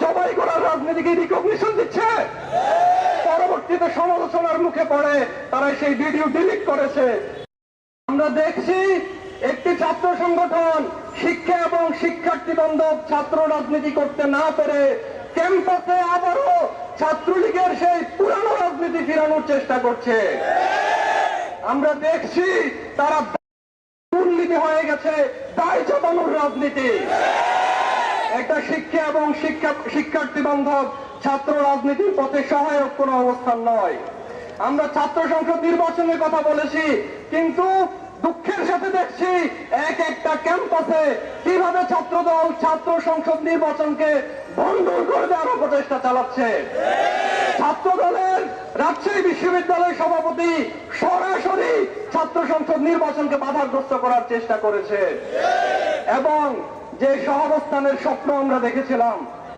জবাই করার রাজনীতিকে রিকগনিশন দিচ্ছে। পরবর্তীতে সমালোচনার মুখে পড়ে তারা সেই ভিডিও ডিলিট করেছে। আমরা দেখছি একটি ছাত্র সংগঠন শিক্ষা এবং শিক্ষার্থী বান্ধব ছাত্র রাজনীতি করতে না পেরে ক্যাম্পাসে আবারও ছাত্রলীগের সেই পুরানো রাজনীতি ফিরানোর চেষ্টা করছে। আমরা দেখছি তারা দুর্নীতি হয়ে গেছে, দায় চাপানোর রাজনীতি। একটা শিক্ষা এবং শিক্ষার্থী বান্ধব ছাত্র রাজনীতির পথে সহায়ক কোন অবস্থান নয়। আমরা ছাত্র সংসদ নির্বাচনের কথা বলেছি, কিন্তু দুঃখের সাথে দেখছি এক একটা ক্যাম্পাসে কিভাবে ছাত্রদল ছাত্র সংসদ নির্বাচনকে ভণ্ডুল করে দেওয়ার প্রচেষ্টা চালাচ্ছে। ছাত্র দলের রাজশাহী বিশ্ববিদ্যালয় সভাপতি সরাসরি ছাত্র সংসদ নির্বাচনকে বাধাগ্রস্ত করার চেষ্টা করেছে এবং যে সহাবস্থানের স্বপ্ন আমরা দেখেছিলাম